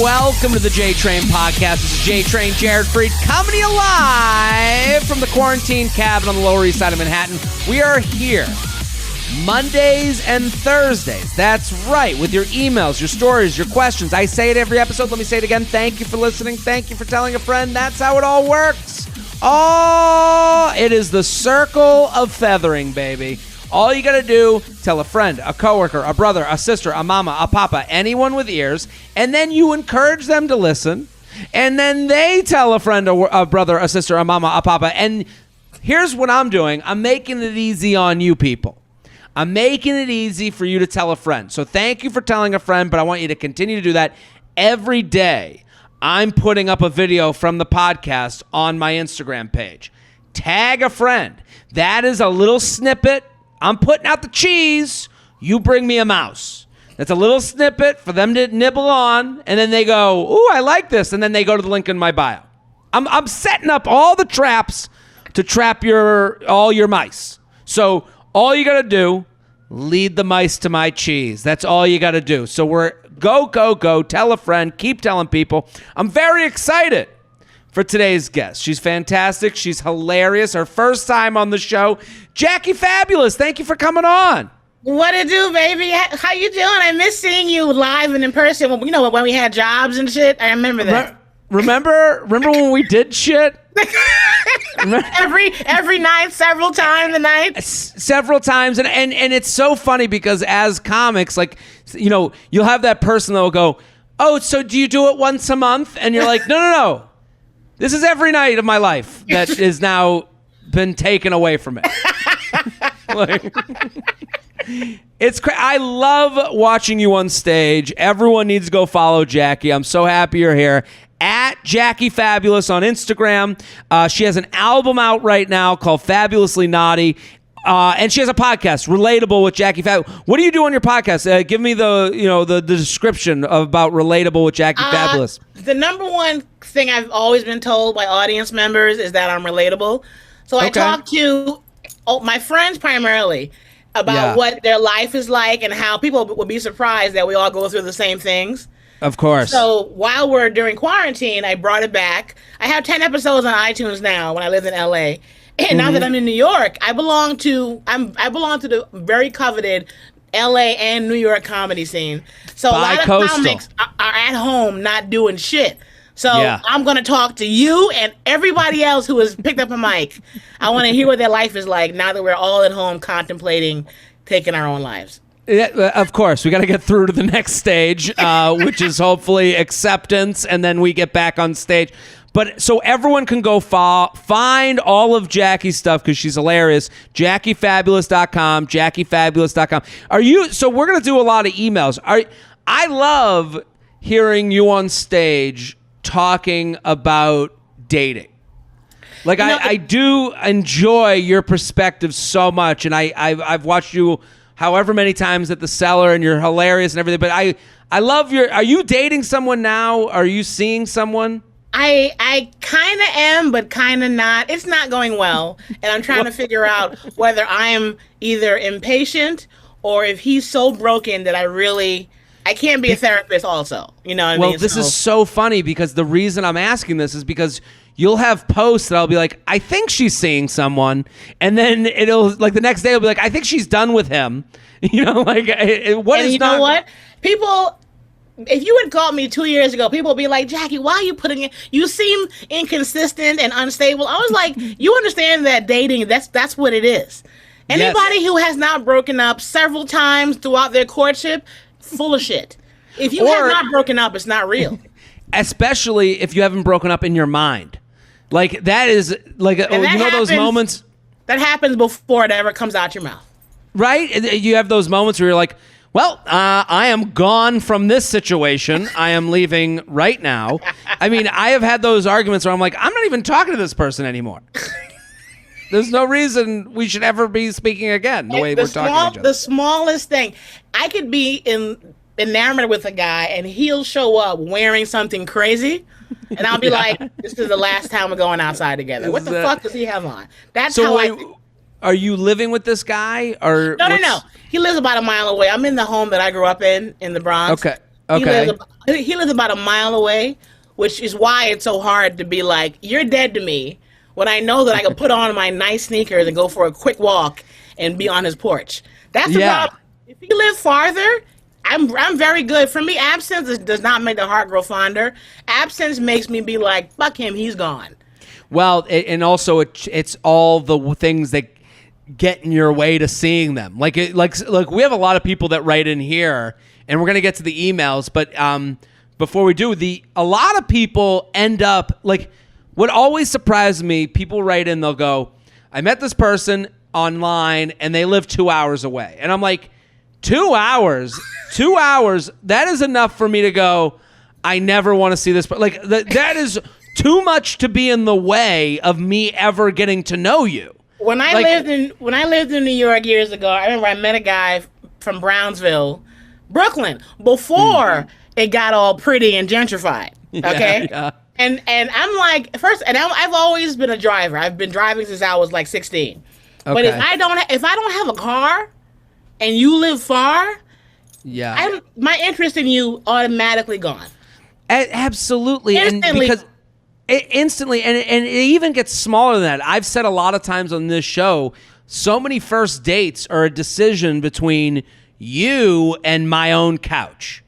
welcome to the J-Train Podcast. This is J-Train, Jared Freid, coming to you live from the quarantine cabin on the Lower East Side of Manhattan. We are here Mondays and Thursdays. That's right, with your emails, your stories, your questions. I say it every episode. Let me say it again. Thank you for listening. Thank you for telling a friend. That's how it all works. Oh, it is the circle of feathering, baby. All you got to do, tell a friend, a coworker, a brother, a sister, a mama, a papa, anyone with ears, and then you encourage them to listen, and then they tell a friend, a brother, a sister, a mama, a papa, and here's what I'm doing. I'm making it easy on you people. I'm making it easy for you to tell a friend. So thank you for telling a friend, but I want you to continue to do that every day. I'm putting up a video from the podcast on my Instagram page. Tag a friend. That is a little snippet. I'm putting out the cheese. You bring me a mouse. That's a little snippet for them to nibble on, and then they go, ooh, I like this, and then they go to the link in my bio. I'm setting up all the traps to trap all your mice. So all you got to do, lead the mice to my cheese. That's all you got to do. So we're go, tell a friend, keep telling people. I'm very excited for today's guest. She's fantastic. She's hilarious. Her first time on the show, Jackie Fabulous. Thank you for coming on. What it do, baby? How you doing? I miss seeing you live and in person. You know, when we had jobs and shit. I remember that. Remember when we did shit? every night, several times a night. Several times, and it's so funny because as comics, like, you know, you'll have that person that will go, oh, so do you do it once a month? And you're like, no. This is every night of my life that is now been taken away from it. I love watching you on stage. Everyone needs to go follow Jackie. I'm so happy you're here. At Jackie Fabulous on Instagram. She has an album out right now called Fabulously Naughty. And she has a podcast, Relatable with Jackie Fabulous. What do you do on your podcast? Give me the description about Relatable with Jackie Fabulous. The number one thing I've always been told by audience members is that I'm relatable. So I talk to my friends primarily about what their life is like and how people will be surprised that we all go through the same things. Of course. So while we're during quarantine, I brought it back. I have 10 episodes on iTunes now when I lived in LA. And now that I'm in New York, I belong to the very coveted LA and New York comedy scene. So a lot of comics are at home not doing shit. So I'm going to talk to you and everybody else who has picked up a mic. I want to hear what their life is like now that we're all at home contemplating taking our own lives. Yeah, of course. We got to get through to the next stage, which is hopefully acceptance, and then we get back on stage. But so everyone can go find all of Jackie's stuff because she's hilarious. JackieFabulous.com, JackieFabulous.com. So we're going to do a lot of emails. I love hearing you on stage talking about dating. Like, I do enjoy your perspective so much, and I've watched you however many times at the Cellar, and you're hilarious and everything. But I love are you dating someone now? Are you seeing someone? I kind of am, but kind of not. It's not going well, and I'm trying to figure out whether I'm either impatient or if he's so broken that I can't be a therapist also. You know what I mean? Well, this is so funny because the reason I'm asking this is because you'll have posts that I'll be like, I think she's seeing someone, and then it'll, like, the next day I'll be like, I think she's done with him. You know, like, know what? People, if you had called me 2 years ago, people would be like, Jackie, why are you putting it? You seem inconsistent and unstable. I was like, you understand that dating, that's what it is. Anybody who has not broken up several times throughout their courtship, full of shit. If you have not broken up, it's not real. Especially if you haven't broken up in your mind. Like, that is, like, those moments. That happens before it ever comes out your mouth. Right? You have those moments where you're like, well, I am gone from this situation. I am leaving right now. I mean, I have had those arguments where I'm like, I'm not even talking to this person anymore. There's no reason we should ever be speaking again the way we're talking to each other. The smallest thing. I could be enamored with a guy and he'll show up wearing something crazy. And I'll be like, this is the last time we're going outside together. What the fuck does he have on? That's how I think. Are you living with this guy? Or No. He lives about a mile away. I'm in the home that I grew up in the Bronx. Okay. Okay. He lives about a mile away, which is why it's so hard to be like, you're dead to me, when I know that I can put on my nice sneakers and go for a quick walk and be on his porch. That's the problem. If he lived farther, I'm very good. For me, absence does not make the heart grow fonder. Absence makes me be like, fuck him, he's gone. Well, and also it's all the things that get in your way to seeing them. Like we have a lot of people that write in here, and we're gonna get to the emails, but before we do, a lot of people end up like, what always surprises me, people write in, they'll go, I met this person online and they live 2 hours away. And I'm like, 2 hours? 2 hours, that is enough for me to go, I never want to see this. But like that is too much to be in the way of me ever getting to know you. When I lived in New York years ago, I remember I met a guy from Brownsville, Brooklyn, before it got all pretty and gentrified. Okay? Yeah. And I'm like, I've always been a driver. I've been driving since I was like 16. Okay. But if I don't have a car and you live far, my interest in you automatically gone. Absolutely. Instantly. And because instantly, and it even gets smaller than that. I've said a lot of times on this show, so many first dates are a decision between you and my own couch.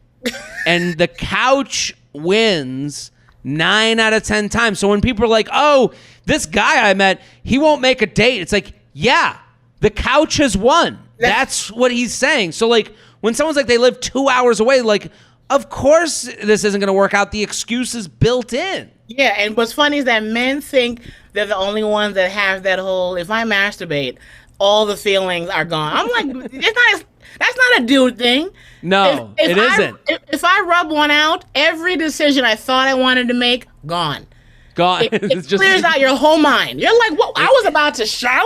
And the couch wins 9 out of 10 times. So when people are like, oh, this guy I met, he won't make a date. It's like, yeah, the couch has won. That's what he's saying. So like when someone's like, they live 2 hours away, like, of course this isn't going to work out. The excuse is built in. Yeah, and what's funny is that men think they're the only ones that have that whole, if I masturbate, all the feelings are gone. I'm like, that's not a dude thing. No, it isn't. If I rub one out, every decision I thought I wanted to make, gone. Gone. It clears out your whole mind. You're like, what? I was about to shower?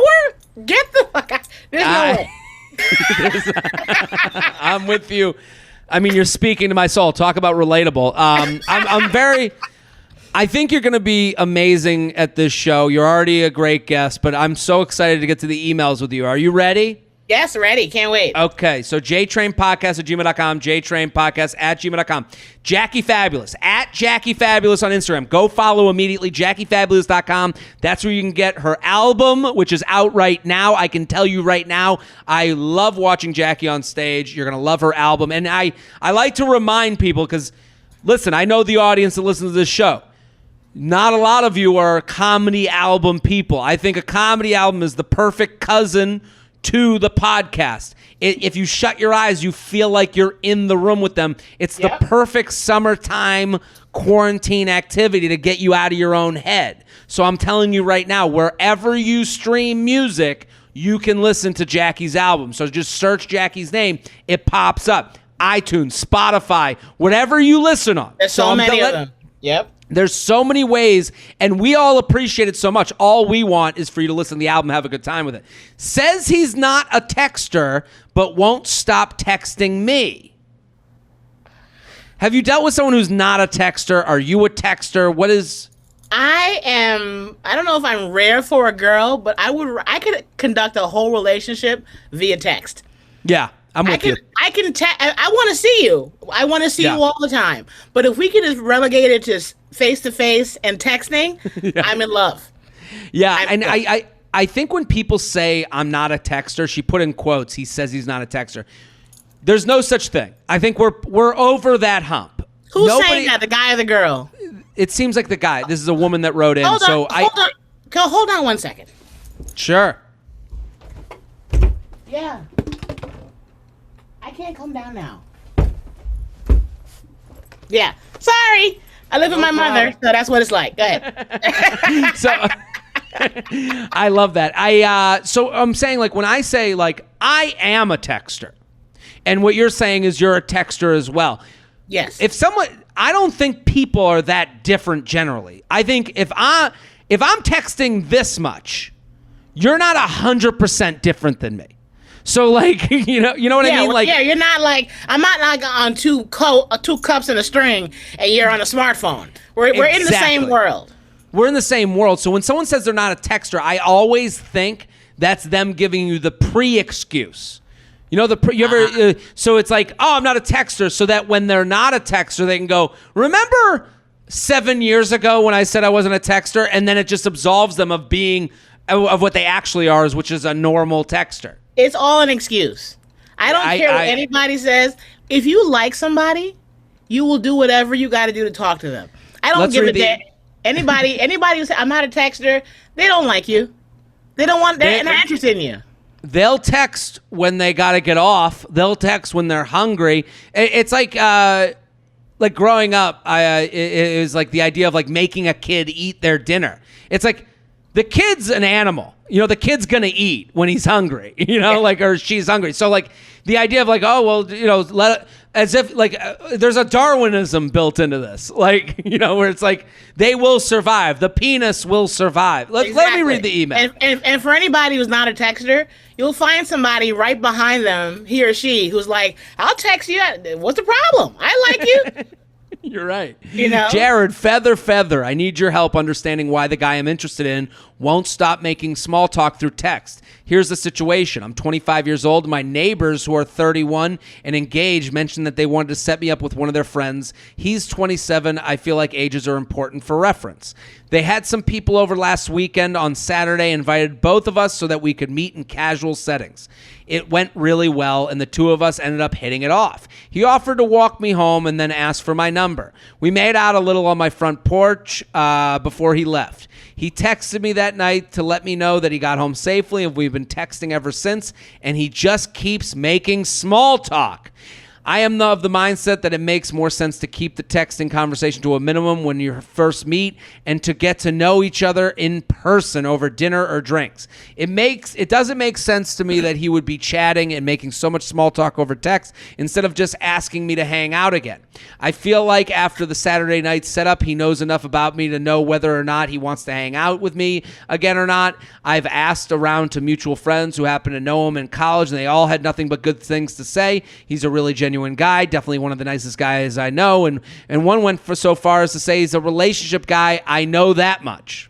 Get the fuck out. There's no way. I'm with you. I mean, you're speaking to my soul. Talk about relatable. I think you're going to be amazing at this show. You're already a great guest, but I'm so excited to get to the emails with you. Are you ready? Yes, ready. Can't wait. Okay, so jtrainpodcast@gmail.com, jtrainpodcast@gmail.com. Jackie Fabulous, @Jackie Fabulous on Instagram. Go follow immediately, JackieFabulous.com. That's where you can get her album, which is out right now. I can tell you right now, I love watching Jackie on stage. You're going to love her album. And I like to remind people, because, listen, I know the audience that listens to this show. Not a lot of you are comedy album people. I think a comedy album is the perfect cousin to the podcast. If you shut your eyes, you feel like you're in the room with them. It's the perfect summertime quarantine activity to get you out of your own head. So I'm telling you right now, wherever you stream music, you can listen to Jackie's album. So just search Jackie's name. It pops up. iTunes, Spotify, whatever you listen on. There's so many of them. Yep. There's so many ways, and we all appreciate it so much. All we want is for you to listen to the album, have a good time with it. Says he's not a texter, but won't stop texting me. Have you dealt with someone who's not a texter? Are you a texter? What is... I don't know if I'm rare for a girl, but I could conduct a whole relationship via text. Yeah. I'm with you. I want to see you. I want to see you all the time. But if we could just relegate it to face-to-face and texting, I'm in love. Yeah, I think when people say I'm not a texter, she put in quotes, he says he's not a texter. There's no such thing. I think we're over that hump. Who's saying that, the guy or the girl? It seems like the guy. This is a woman that wrote in. Hold on 1 second. Sure. Yeah. I can't come down now. Yeah. Sorry. I live with my mother, so that's what it's like. Go ahead. So I love that. So I'm saying, like, when I say, like, I am a texter, and what you're saying is you're a texter as well. Yes. I don't think people are that different generally. I think if I'm texting this much, you're not 100% different than me. So, like, you know what I mean? Like, yeah, you're not like, I'm not like on two cups and a string, and you're on a smartphone. We're in the same world. We're in the same world. So when someone says they're not a texter, I always think that's them giving you the pre-excuse. You know, you ever? So it's like, oh, I'm not a texter, so that when they're not a texter, they can go, remember 7 years ago when I said I wasn't a texter, and then it just absolves them of being of what they actually are, which is a normal texter. It's all an excuse. I don't care what anybody says. If you like somebody, you will do whatever you got to do to talk to them. I don't give a damn. Anybody who says I'm not a texter, they don't like you. They're not interested in you. They'll text when they got to get off. They'll text when they're hungry. It's like growing up, it was like the idea of like making a kid eat their dinner. It's like the kid's an animal. You know, the kid's going to eat when he's hungry, you know, or she's hungry. So like the idea of like, oh, well, you know, as if like there's a Darwinism built into this, like, you know, where it's like they will survive. The penis will survive. Let me read the email. And for anybody who's not a texter, you'll find somebody right behind them, he or she, who's like, I'll text you. What's the problem? I like you. You're right. You know? Jared, feather. I need your help understanding why the guy I'm interested in won't stop making small talk through text. Here's the situation. I'm 25 years old. My neighbors who are 31 and engaged mentioned that they wanted to set me up with one of their friends. He's 27. I feel like ages are important for reference. They had some people over last weekend on Saturday, invited both of us so that we could meet in casual settings. It went really well, and the two of us ended up hitting it off. He offered to walk me home and then asked for my number. We made out a little on my front porch before he left. He texted me that night to let me know that he got home safely, and we've been texting ever since, and he just keeps making small talk. I am of the mindset that it makes more sense to keep the texting conversation to a minimum when you first meet and to get to know each other in person over dinner or drinks. It doesn't make sense to me that he would be chatting and making so much small talk over text instead of just asking me to hang out again. I feel like after the Saturday night setup, he knows enough about me to know whether or not he wants to hang out with me again or not. I've asked around to mutual friends who happen to know him in college, and they all had nothing but good things to say. He's a really genuine guy, definitely one of the nicest guys I know, and one went for so far as to say he's a relationship guy. I know that much.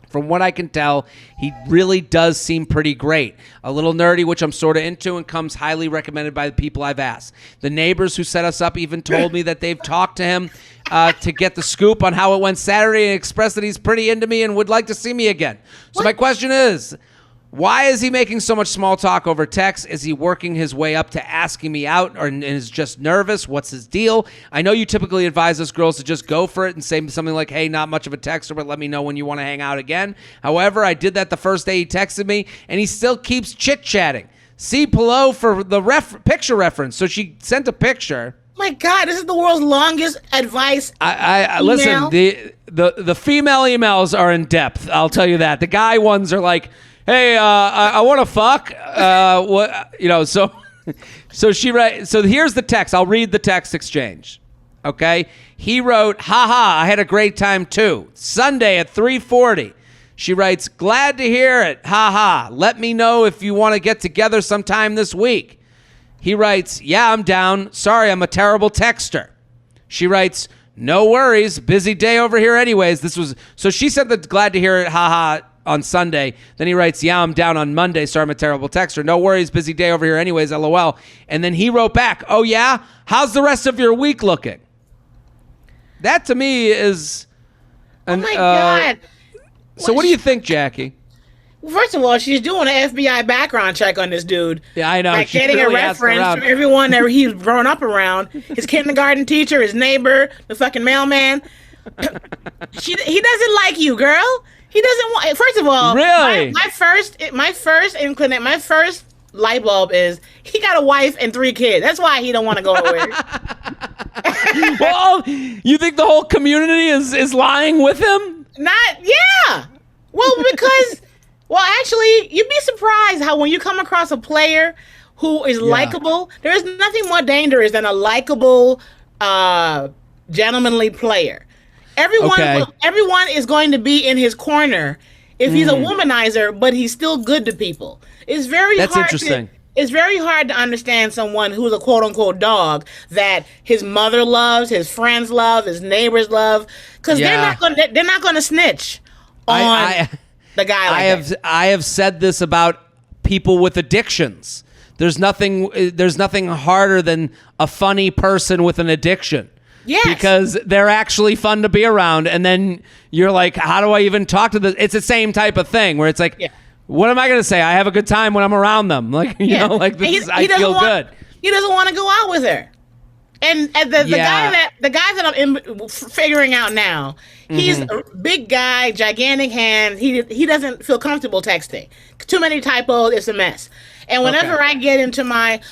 From what I can tell, he really does seem pretty great. A little nerdy, which I'm sort of into, and comes highly recommended by the people I've asked. The neighbors who set us up even told me that they've talked to him to get the scoop on how it went Saturday and expressed that he's pretty into me and would like to see me again. So my question is, why is he making so much small talk over text? Is he working his way up to asking me out or is just nervous? What's his deal? I know you typically advise us girls to just go for it and say something like, hey, not much of a texter, but let me know when you want to hang out again. However, I did that the first day he texted me, and he still keeps chit-chatting. See below for the picture reference. So she sent a picture. My God, this is the world's longest advice. I listen, the female emails are in depth. I'll tell you that. The guy ones are like, hey, I want to fuck. What, you know? So she writes. So here's the text. I'll read the text exchange. Okay. He wrote, haha, I had a great time too. Sunday at 3:40. She writes, glad to hear it. Haha. Let me know if you want to get together sometime this week. He writes, yeah, I'm down. Sorry, I'm a terrible texter. She writes, no worries. Busy day over here anyways. So she said that glad to hear it. Haha. On Sunday. Then he writes, yeah, I'm down on Monday. Sorry, I'm a terrible texter. No worries. Busy day over here anyways. LOL. And then he wrote back, oh, yeah? How's the rest of your week looking? That to me is... oh, my God. So what do you think, Jackie? First of all, she's doing an FBI background check on this dude. Yeah, I know. Like getting a reference from everyone that he's grown up around. His kindergarten teacher, his neighbor, the fucking mailman. He doesn't like you, girl. He doesn't want. First of all, really, my first light bulb is he got a wife and 3 kids. That's why he don't want to go away. Well, you think the whole community is lying with him? Yeah. Well, because actually, you'd be surprised how when you come across a player who is likable, there is nothing more dangerous than a likable, gentlemanly player. Everyone is going to be in his corner if he's a womanizer, but he's still good to people. It's very interesting. It's very hard to understand someone who's a quote unquote dog that his mother loves, his friends love, his neighbors love, because they're not going to snitch on the guy. I have said this about people with addictions. There's nothing harder than a funny person with an addiction. Yes. Because they're actually fun to be around. And then you're like, how do I even talk to them? It's the same type of thing where it's like, what am I going to say? I have a good time when I'm around them. Like, you know, like I feel good. He doesn't want to go out with her. And the guy that I'm figuring out now, he's a big guy, gigantic hands. He doesn't feel comfortable texting. Too many typos, it's a mess. And whenever I get into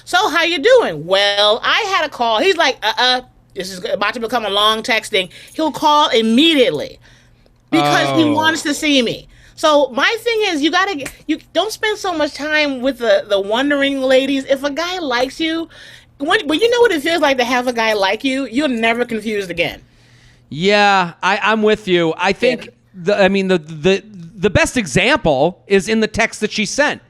so how you doing? Well, I had a call. He's like, this is about to become a long texting. He'll call immediately because he wants to see me. So my thing is, you don't spend so much time with the wondering ladies. If a guy likes you, when you know what it feels like to have a guy like you, you're never confused again. Yeah, I'm with you. I think the best example is in the text that she sent.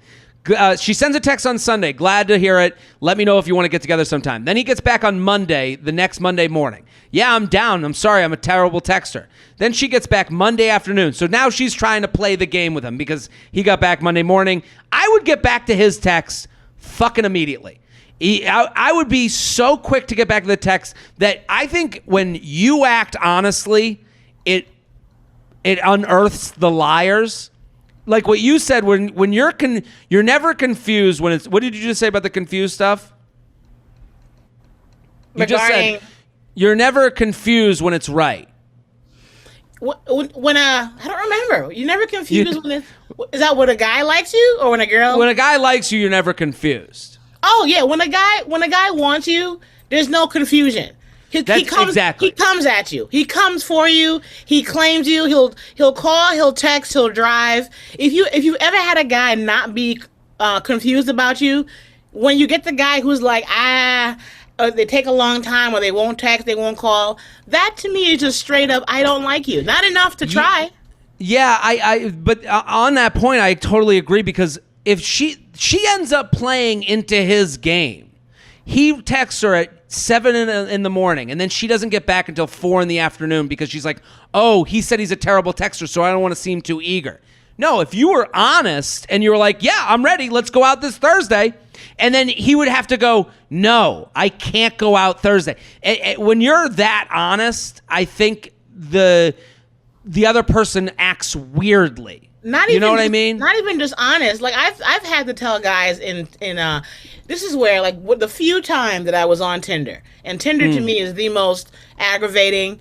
She sends a text on Sunday. Glad to hear it. Let me know if you want to get together sometime. Then he gets back on Monday, the next Monday morning. Yeah, I'm down. I'm sorry. I'm a terrible texter. Then she gets back Monday afternoon. So now she's trying to play the game with him because he got back Monday morning. I would get back to his text fucking immediately. I would be so quick to get back to the text that I think when you act honestly, it unearths the liars. Like what you said, when you're never confused when it's. What did you just say about the confused stuff? You just said you're never confused when it's right. When I don't remember. You're never confused when it's. Is that when a guy likes you or when a girl? When a guy likes you, you're never confused. Oh yeah, when a guy wants you, there's no confusion. He comes at you. He comes for you. He claims you. He'll call. He'll text. He'll drive. If you ever had a guy not be confused about you, when you get the guy who's like they take a long time or they won't text, they won't call. That to me is just straight up. I don't like you. Not enough to try. Yeah, but on that point, I totally agree because if she ends up playing into his game, he texts her at 7 in the morning, and then she doesn't get back until 4 in the afternoon because she's like, oh, he said he's a terrible texter, so I don't want to seem too eager. No, if you were honest and you were like, yeah, I'm ready, let's go out this Thursday, and then he would have to go, no, I can't go out Thursday. When you're that honest, I think the other person acts weirdly. You know what I mean? Not even just honest. Like I've had to tell guys in this is where like the few times that I was on Tinder, and Tinder to me is the most aggravating.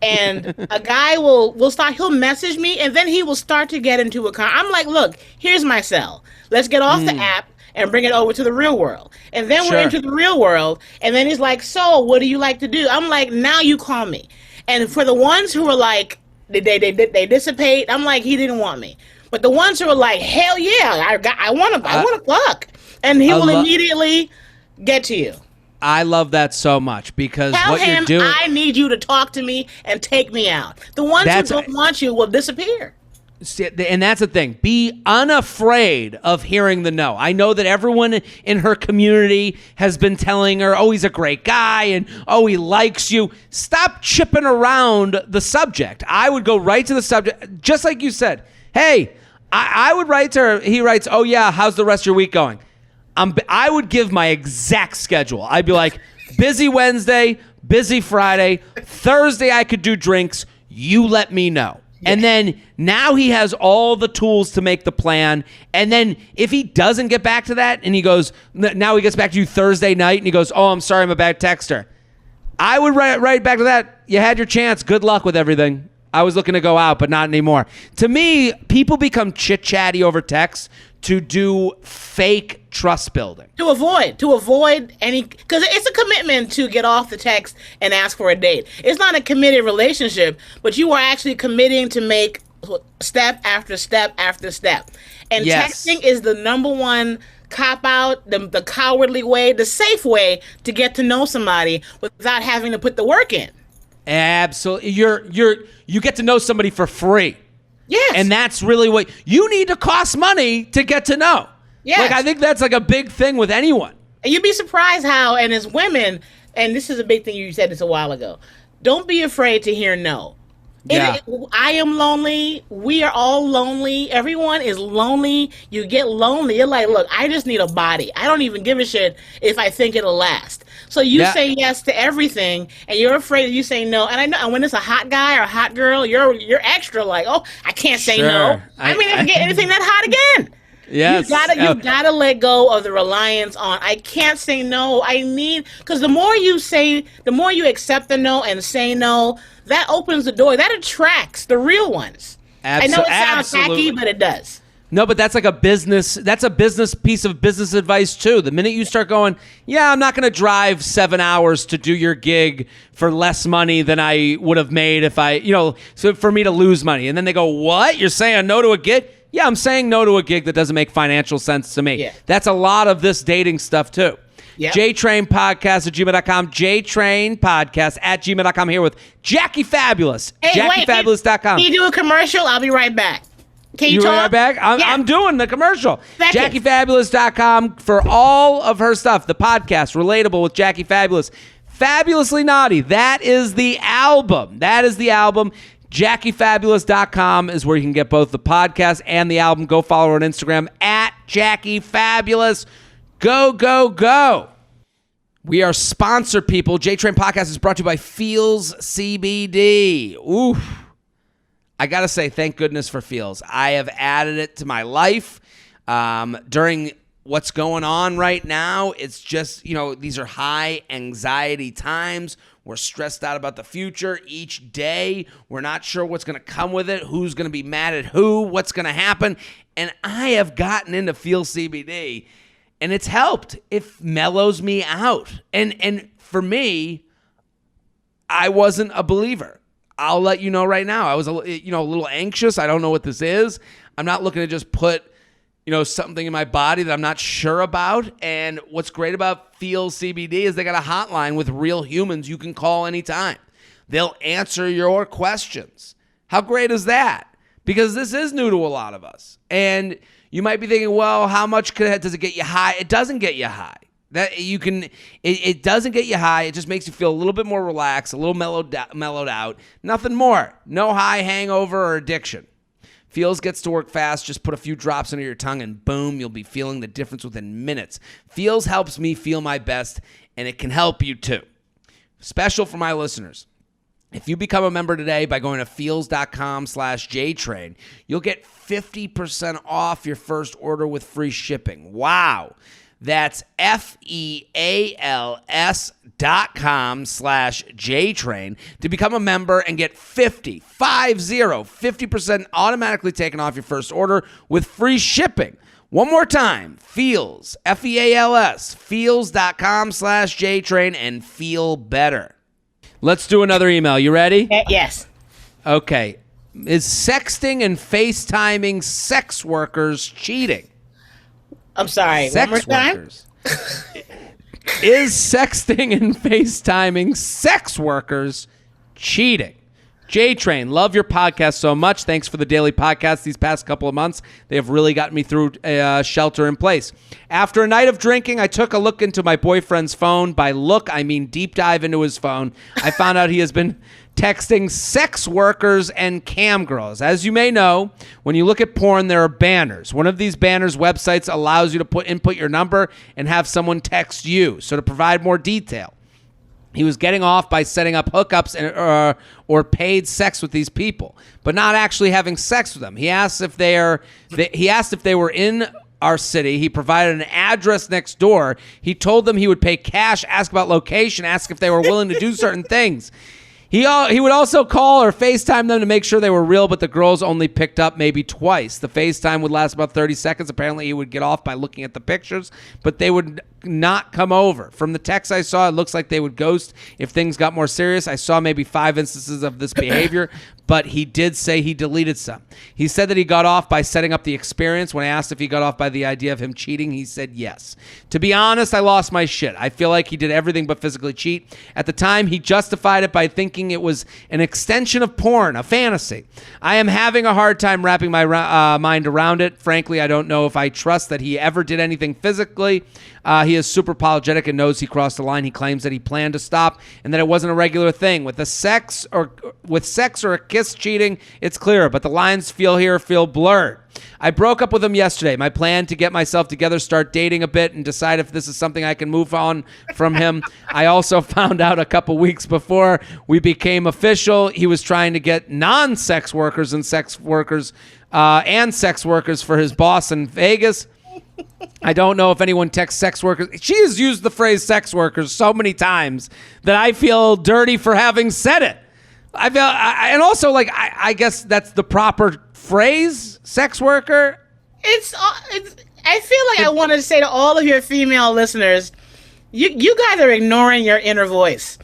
And a guy he'll message me, and then he will start to get into a I'm like, look, here's my cell. Let's get off the app and bring it over to the real world. And then we're into the real world, and then he's like, so what do you like to do? I'm like, now you call me. And for the ones who are like, they dissipate, I'm like, he didn't want me. But the ones who are like, hell yeah, I want to fuck, and he will immediately get to you. I love that so much because Tell what him, you're doing. I need you to talk to me and take me out. The ones who don't want you will disappear. And that's the thing. Be unafraid of hearing the no. I know that everyone in her community has been telling her, oh, he's a great guy, and oh, he likes you. Stop chipping around the subject. I would go right to the subject, just like you said. Hey, I would write to her. He writes, oh, yeah, how's the rest of your week going? I would give my exact schedule. I'd be like, busy Wednesday, busy Friday, Thursday I could do drinks. You let me know. Yeah. And then now he has all the tools to make the plan. And then if he doesn't get back to that and he goes, now he gets back to you Thursday night and he goes, oh, I'm sorry, I'm a bad texter. I would write back to that. You had your chance. Good luck with everything. I was looking to go out, but not anymore. To me, people become chit-chatty over text to do fake trust building. To avoid any, because it's a commitment to get off the text and ask for a date. It's not a committed relationship, but you are actually committing to make step after step after step. And texting is the number one cop-out, the cowardly way, the safe way to get to know somebody without having to put the work in. Absolutely. You get to know somebody for free. Yes. And that's really what you need to cost money to get to know. Yes. Like I think that's like a big thing with anyone. And you'd be surprised how, and as women, and this is a big thing you said this a while ago, don't be afraid to hear no. Yeah. I am lonely. We are all lonely. Everyone is lonely. You get lonely. You're like, look, I just need a body. I don't even give a shit if I think it'll last. So you say yes to everything, and you're afraid that you say no. And I know when it's a hot guy or a hot girl, you're extra like, oh, I can't say no. I may never get anything that hot again. Yes. You gotta let go of the reliance on I can't say no. Because the more you say, the more you accept the no and say no, that opens the door. That attracts the real ones. I know it sounds tacky, but it does. No, but that's like a business piece of business advice too. The minute you start going, yeah, I'm not going to drive 7 hours to do your gig for less money than I would have made if so for me to lose money. And then they go, what? You're saying no to a gig? Yeah, I'm saying no to a gig that doesn't make financial sense to me. Yeah. That's a lot of this dating stuff too. Yep. JTrainPodcast@gmail.com. JTrainPodcast@gmail.com here with Jackie Fabulous. Hey, JackieFabulous.com. Can you do a commercial? I'll be right back. Can you talk? Right back? I'm doing the commercial. JackieFabulous.com for all of her stuff. The podcast, Relatable with Jackie Fabulous. Fabulously Naughty. That is the album. JackieFabulous.com is where you can get both the podcast and the album. Go follow her on Instagram @JackieFabulous. Go, go, go. We are sponsored, people. J-Train Podcast is brought to you by Feels CBD. Oof. I got to say, thank goodness for Feels. I have added it to my life during what's going on right now. It's just, these are high anxiety times. We're stressed out about the future each day. We're not sure what's going to come with it, who's going to be mad at who, what's going to happen. And I have gotten into Feel CBD, and it's helped. It mellows me out. And for me, I wasn't a believer. I'll let you know right now. I was a little anxious. I don't know what this is. I'm not looking to just put something in my body that I'm not sure about. And what's great about Feel CBD is they got a hotline with real humans you can call anytime. They'll answer your questions. How great is that? Because this is new to a lot of us. And you might be thinking, well, how much does it get you high? It doesn't get you high. It doesn't get you high. It just makes you feel a little bit more relaxed, a little mellowed out. Nothing more. No high hangover or addiction. Feels gets to work fast. Just put a few drops under your tongue and boom, you'll be feeling the difference within minutes. Feels helps me feel my best, and it can help you too. Special for my listeners. If you become a member today by going to feels.com/JTrain, you'll get 50% off your first order with free shipping. Wow. That's FEALS.com/JTrain to become a member and get 50% automatically taken off your first order with free shipping. One more time, Feels, FEALS, feels.com/JTrain and feel better. Let's do another email. You ready? Yes. Okay. Is sexting and FaceTiming sex workers cheating? I'm sorry. Sex one more time? workers. Is sexting and FaceTiming sex workers cheating? J-Train, love your podcast so much. Thanks for the daily podcast these past couple of months. They have really gotten me through shelter in place. After a night of drinking, I took a look into my boyfriend's phone. By look, I mean deep dive into his phone. I found out he has been texting sex workers and cam girls. As you may know, when you look at porn, there are banners. One of these banners websites allows you to input your number and have someone text you. So to provide more detail, he was getting off by setting up hookups or paid sex with these people, but not actually having sex with them. He asked if they were in our city. He provided an address next door. He told them he would pay cash, ask about location, ask if they were willing to do certain things. He would also call or FaceTime them to make sure they were real, but the girls only picked up maybe twice. The FaceTime would last about 30 seconds. Apparently, he would get off by looking at the pictures, but they would not come over. From the text I saw, it looks like they would ghost if things got more serious. I saw maybe 5 instances of this behavior, but he did say he deleted some. He said that he got off by setting up the experience. When I asked if he got off by the idea of him cheating, he said yes. To be honest, I lost my shit. I feel like he did everything but physically cheat. At the time, he justified it by thinking it was an extension of porn, a fantasy. I am having a hard time wrapping my mind around it. Frankly, I don't know if I trust that he ever did anything physically. He is super apologetic and knows he crossed the line. He claims that he planned to stop and that it wasn't a regular thing. With sex or a kiss cheating, it's clearer, but the lines feel blurred. I broke up with him yesterday. My plan to get myself together, start dating a bit, and decide if this is something I can move on from him. I also found out a couple weeks before we became official, he was trying to get non-sex workers and sex workers for his boss in Vegas. I don't know if anyone texts sex workers. She has used the phrase sex workers so many times that I feel dirty for having said it. I guess that's the proper phrase, sex worker. I feel like I want to say to all of your female listeners, you guys are ignoring your inner voice.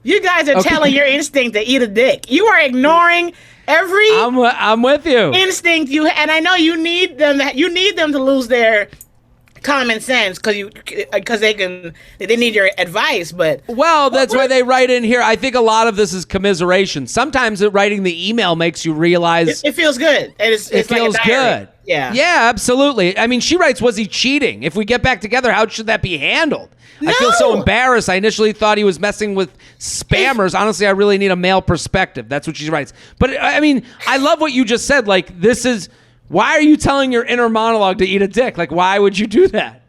You guys are telling your instinct to eat a dick. You are ignoring every I'm with you. instinct and I know you need them to lose their common sense because they need your advice, but that's why they write in here. I think a lot of this is commiseration. Sometimes writing the email makes you realize it feels good. It feels like good. Yeah, absolutely. I mean, she writes, was he cheating? If we get back together, how should that be handled? No. I feel so embarrassed. I initially thought he was messing with spammers. Honestly, I really need a male perspective. That's what she writes. But I mean, I love what you just said. Like, this is, why are you telling your inner monologue to eat a dick? Like, why would you do that?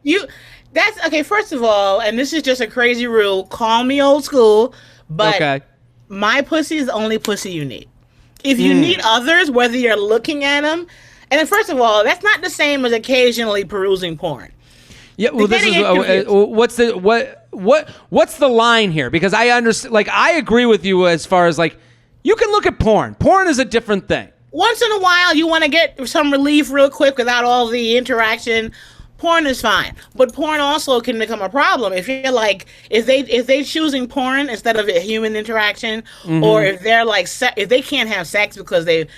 That's okay. First of all, and this is just a crazy rule. Call me old school, but my pussy is the only pussy you need. If you need others, whether you're looking at them, and then first of all, that's not the same as occasionally perusing porn. Yeah, well, this is what's the line here? Because I understand. Like, I agree with you as far as like, you can look at porn. Porn is a different thing. Once in a while, you want to get some relief real quick without all the interaction. Porn is fine, but porn also can become a problem if you're like, if they choosing porn instead of a human interaction, or if they're like, if they can't have sex because they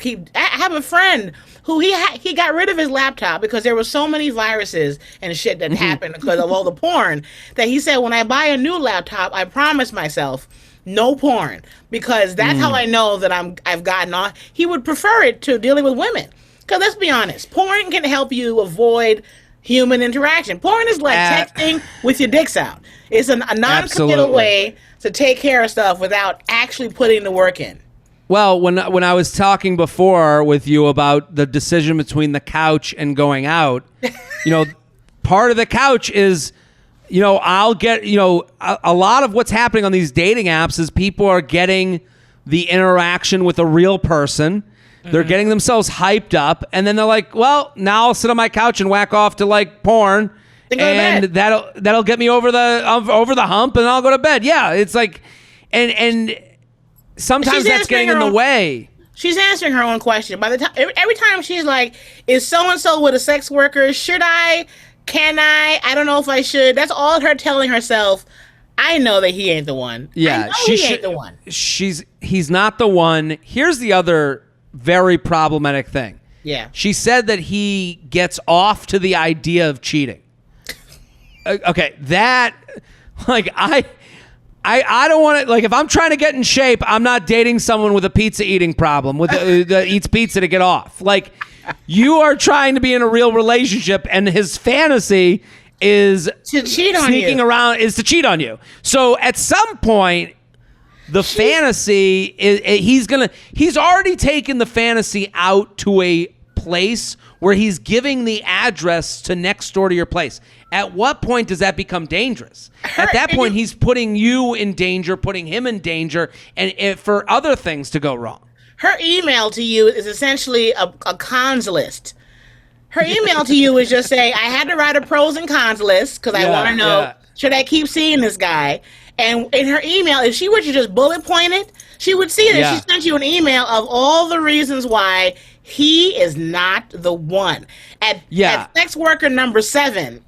keep. I have a friend who he got rid of his laptop because there were so many viruses and shit that happened because of all the porn that he said, when I buy a new laptop, I promise myself no porn, because that's how I know that I've gotten off. He would prefer it to dealing with women, because let's be honest, porn can help you avoid human interaction. Porn is like texting with your dicks out. It's a non-committal way to take care of stuff without actually putting the work in. Well, when I was talking before with you about the decision between the couch and going out, part of the couch is, I'll get, a lot of what's happening on these dating apps is people are getting the interaction with a real person. They're getting themselves hyped up, and then they're like, well, now I'll sit on my couch and whack off to like porn, and that'll get me over the hump, and I'll go to bed. Yeah, it's like, and sometimes that's getting in the way. She's answering her own question. By the time, every time she's like, is so-and-so with a sex worker? Should I? Can I? I don't know if I should. That's all her telling herself. I know that he ain't the one. Yeah, he ain't the one. He's not the one. Here's the other very problematic thing. Yeah. She said that he gets off to the idea of cheating. Okay, that, like, I don't want to, like, if I'm trying to get in shape, I'm not dating someone with a pizza eating problem, that eats pizza to get off. Like, you are trying to be in a real relationship, and his fantasy is to cheat on sneaking you. around, is to cheat on you. So at some point, the fantasy is he's already taken the fantasy out to a place where he's giving the address to next door to your place. At what point does that become dangerous? At that point, he's putting you in danger, putting him in danger, and for other things to go wrong. Her email to you is essentially a cons list. Her email to you is just saying, I had to write a pros and cons list because I want to know, should I keep seeing this guy? And in her email, if she were to just bullet point it, she would see that she sent you an email of all the reasons why he is not the one. At sex worker number 7.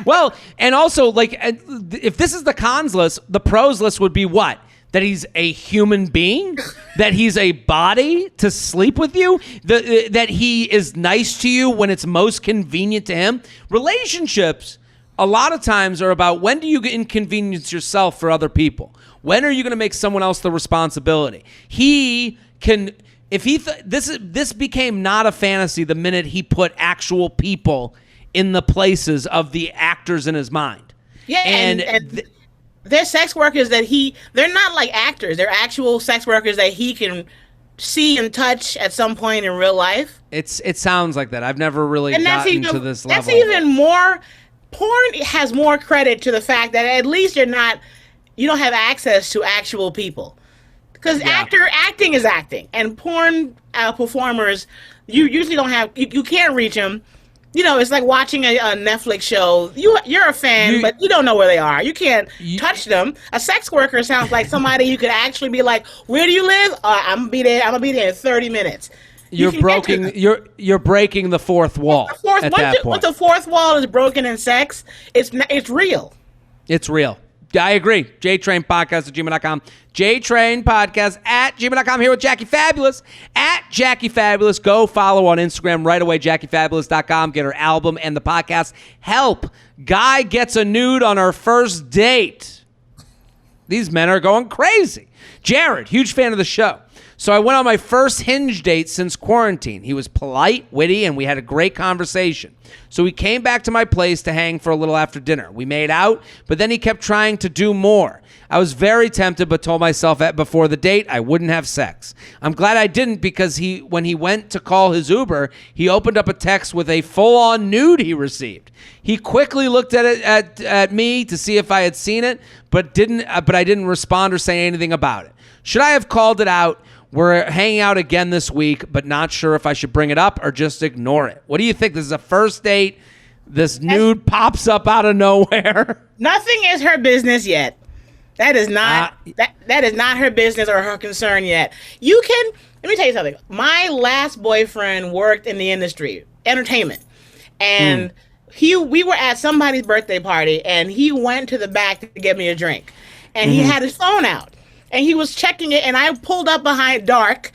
Well, and also, like, if this is the cons list, the pros list would be what? That he's a human being? That he's a body to sleep with you? That he is nice to you when it's most convenient to him? Relationships, a lot of times, are about, when do you inconvenience yourself for other people? When are you going to make someone else the responsibility? He can, if he this became not a fantasy the minute he put actual people in the places of the actors in his mind. Yeah, and they're sex workers they're not like actors. They're actual sex workers that he can see and touch at some point in real life. It sounds like that. I've never really gotten to this level. That's even more. Porn has more credit to the fact that at least you don't have access to actual people. Because acting is acting, and porn performers, you usually don't have, you can't reach them. You know, it's like watching a Netflix show. You're a fan, but you don't know where they are. You can't touch them. A sex worker sounds like somebody you could actually be like, "Where do you live? I'm gonna be there. I'm gonna be there in 30 minutes." You're breaking the fourth wall at that point. Once the fourth wall is broken in sex, it's real. It's real. I agree. JTrainPodcast@gmail.com. JTrainPodcast@gmail.com. Here with Jackie Fabulous @JackieFabulous. Go follow on Instagram right away. JackieFabulous.com. Get her album and the podcast. Help. Guy gets a nude on her first date. These men are going crazy. Jared, huge fan of the show. So I went on my first Hinge date since quarantine. He was polite, witty, and we had a great conversation. So we came back to my place to hang for a little after dinner. We made out, but then he kept trying to do more. I was very tempted, but told myself before the date I wouldn't have sex. I'm glad I didn't, because when he went to call his Uber, he opened up a text with a full-on nude he received. He quickly looked at it at me to see if I had seen it, but I didn't respond or say anything about it. Should I have called it out? We're hanging out again this week, but not sure if I should bring it up or just ignore it. What do you think? This is a first date. This nude pops up out of nowhere. Nothing is her business yet. That is not that is not her business or her concern yet. Let me tell you something. My last boyfriend worked in the industry, entertainment, and we were at somebody's birthday party, and he went to the back to get me a drink, and he had his phone out. And he was checking it, and I pulled up behind dark.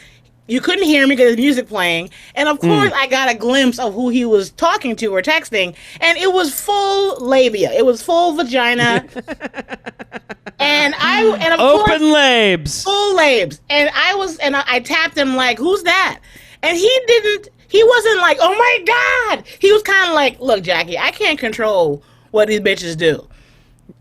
You couldn't hear me because there's music playing. And, of course, I got a glimpse of who he was talking to or texting. And it was full labia. It was full vagina. and of course, open labes. Full labes. And I tapped him like, "Who's that?" And he wasn't like, "Oh, my God." He was kind of like, "Look, Jackie, I can't control what these bitches do."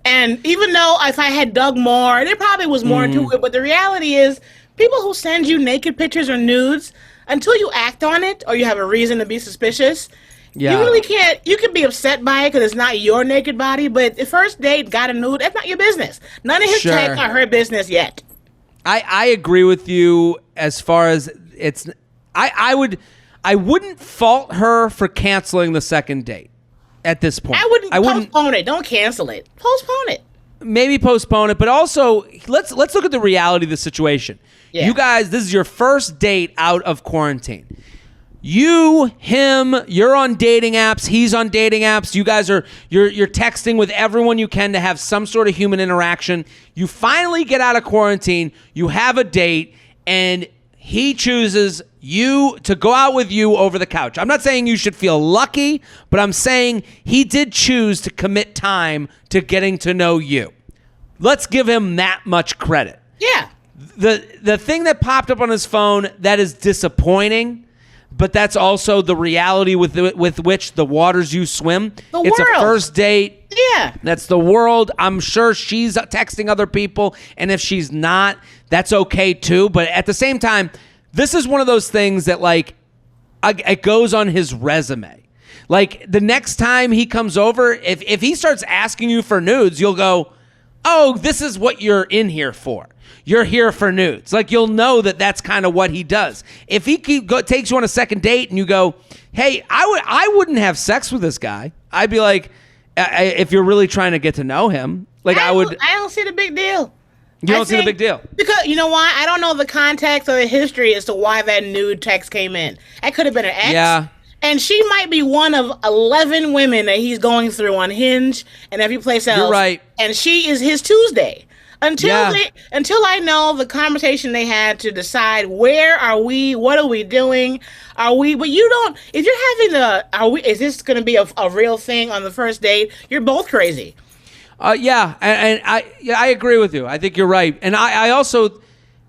And even though if I had dug more, there probably was more to it, but the reality is people who send you naked pictures or nudes, until you act on it or you have a reason to be suspicious, you really can't. You can be upset by it because it's not your naked body, but the first date got a nude, that's not your business. None of his tech are her business yet. I agree with you as far as it's. I wouldn't fault her for canceling the second date. At this point, I wouldn't postpone it. Don't cancel it. Postpone it. Maybe postpone it, but also let's look at the reality of the situation. Yeah. You guys, this is your first date out of quarantine. You're on dating apps. He's on dating apps. You guys you're texting with everyone you can to have some sort of human interaction. You finally get out of quarantine. You have a date, and he chooses you to go out with you over the couch. I'm not saying you should feel lucky, but I'm saying he did choose to commit time to getting to know you. Let's give him that much credit. Yeah. The thing that popped up on his phone, that is disappointing, but that's also the reality with which the waters you swim. It's a first date. Yeah. That's the world. I'm sure she's texting other people, and if she's not, that's okay too. But at the same time, this is one of those things that, like, it goes on his resume. Like, the next time he comes over, if he starts asking you for nudes, you'll go, "Oh, this is what you're in here for. You're here for nudes." Like, you'll know that that's kind of what he does. If he takes you on a second date and you go, "Hey, I wouldn't have sex with this guy," I'd be like, if you're really trying to get to know him, like I don't see the big deal. You don't see the big deal? Because, you know why? I don't know the context or the history as to why that nude text came in. That could have been an ex. Yeah. And she might be one of 11 women that he's going through on Hinge and every place else. You're right. And she is his Tuesday. Until I know the conversation they had to decide where are we, what are we doing, but you don't, if you're having is this going to be a real thing on the first date? You're both crazy. Yeah, and I agree with you. I think you're right. And I also,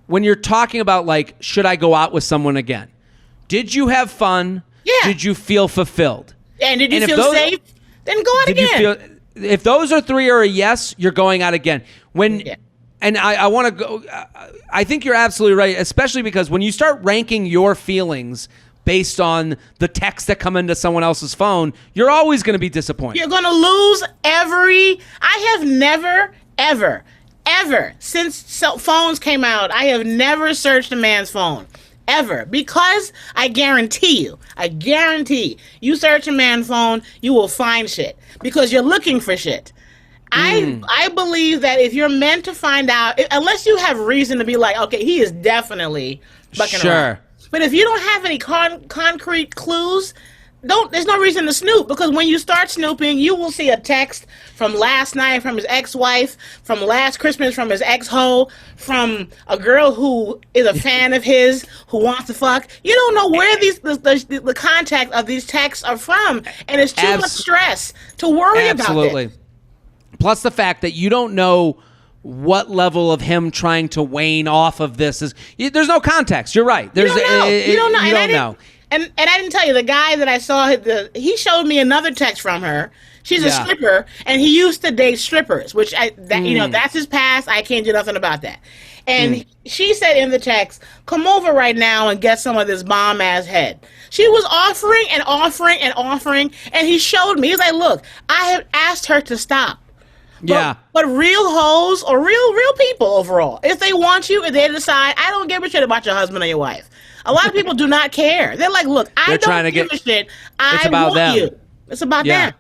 when you're talking about, like, should I go out with someone again? Did you have fun? Yeah. Did you feel fulfilled? And did you feel safe? Then go out again. If those three are a yes, you're going out again. And I want to go. I think you're absolutely right, especially because when you start ranking your feelings based on the texts that come into someone else's phone, you're always going to be disappointed. You're going to lose I have never, ever, since phones came out, I have never searched a man's phone. Ever. Because I guarantee, you search a man's phone, you will find shit. Because you're looking for shit. I believe that if you're meant to find out, unless you have reason to be like, okay, he is definitely fucking around. But if you don't have any concrete clues, there's no reason to snoop, because when you start snooping, you will see a text from last night from his ex-wife, from last Christmas from his ex-hoe, from a girl who is a fan of his, who wants to fuck. You don't know where the contact of these texts are from, and it's too much stress to worry about it. Absolutely. Plus the fact that you don't know what level of him trying to wane off of this is. There's no context. You're right. You don't know. And I didn't tell you, the guy that I saw, he showed me another text from her. She's a stripper, and he used to date strippers, which that's his past. I can't do nothing about that. And she said in the text, "Come over right now and get some of this bomb ass head." She was offering and offering and offering, and he showed me. He's like, "Look, I have asked her to stop." But real hoes or real people overall, if they want you and they decide, I don't give a shit about your husband or your wife. A lot of people do not care. They're like, look, I don't give a shit. I want you. It's about them.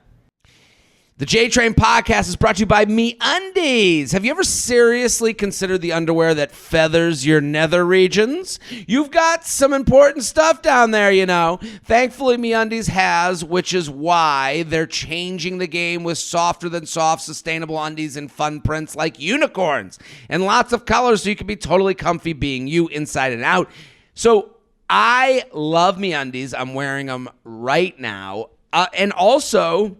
The J Train podcast is brought to you by MeUndies. Have you ever seriously considered the underwear that feathers your nether regions? You've got some important stuff down there, you know. Thankfully, MeUndies has, which is why they're changing the game with softer than soft, sustainable undies and fun prints like unicorns and lots of colors, so you can be totally comfy being you inside and out. So I love MeUndies. I'm wearing them right now, and also,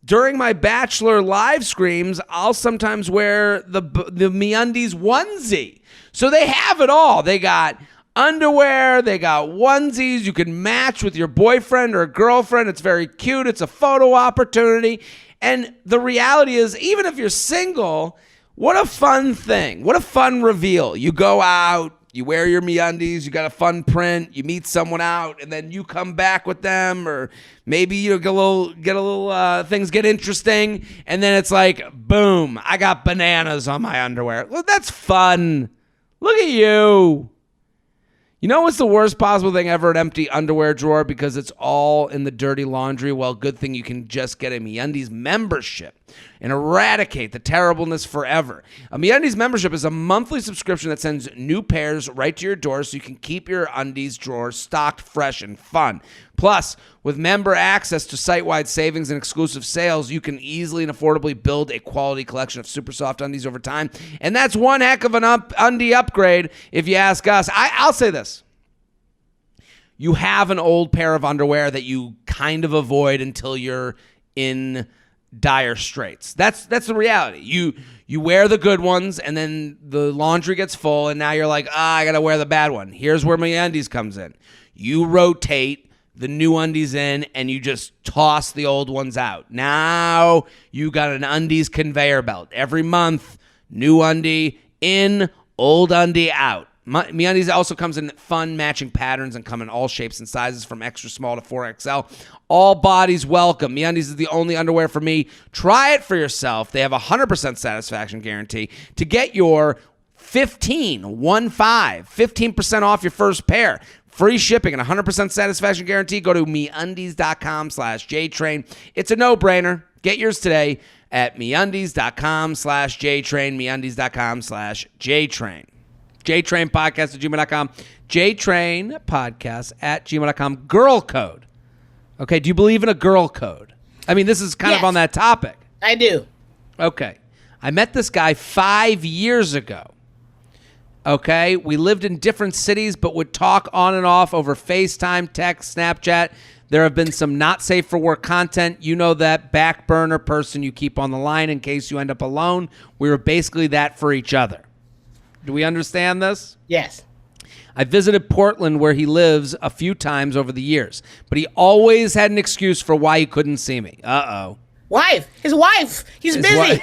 during my Bachelor live streams, I'll sometimes wear the MeUndies onesie. So they have it all. They got underwear, they got onesies. You can match with your boyfriend or girlfriend. It's very cute. It's a photo opportunity. And the reality is, even if you're single, what a fun thing. What a fun reveal. You go out, you wear your MeUndies, you got a fun print, you meet someone out, and then you come back with them, or maybe you get a little things get interesting, and then it's like, boom, I got bananas on my underwear. Well, that's fun. Look at you. You know what's the worst possible thing ever? An empty underwear drawer, because it's all in the dirty laundry. Well, good thing you can just get a MeUndies membership and eradicate the terribleness forever. A MeUndies membership is a monthly subscription that sends new pairs right to your door, so you can keep your undies drawer stocked, fresh, and fun. Plus, with member access to site-wide savings and exclusive sales, you can easily and affordably build a quality collection of super soft undies over time. And that's one heck of an undie upgrade, if you ask us. I'll say this. You have an old pair of underwear that you kind of avoid until you're in dire straits. That's the reality. You wear the good ones, and then the laundry gets full, and now you're like, I gotta wear the bad one. Here's where MeUndies comes in. You rotate the new undies in, and you just toss the old ones out. Now you got an undies conveyor belt. Every month, new undie in, old undie out. MeUndies also comes in fun matching patterns and come in all shapes and sizes from extra small to 4XL. All bodies welcome. MeUndies is the only underwear for me. Try it for yourself. They have a 100% satisfaction guarantee. To get your 15% off your first pair, free shipping, and 100% satisfaction guarantee, go to MeUndies.com/JTrain. It's a no-brainer. Get yours today at MeUndies.com/JTrain, MeUndies.com/JTrain. JTrainPodcast@gmail.com. JTrainPodcast@gmail.com. Girl code. Okay, do you believe in a girl code? I mean, this is kind of on that topic. I do. Okay. I met this guy 5 years ago. Okay, we lived in different cities, but would talk on and off over FaceTime, text, Snapchat. There have been some not safe for work content. You know, that back burner person you keep on the line in case you end up alone. We were basically that for each other. Do we understand this? Yes. I visited Portland, where he lives, a few times over the years, but he always had an excuse for why he couldn't see me. Uh-oh. His wife. He's busy.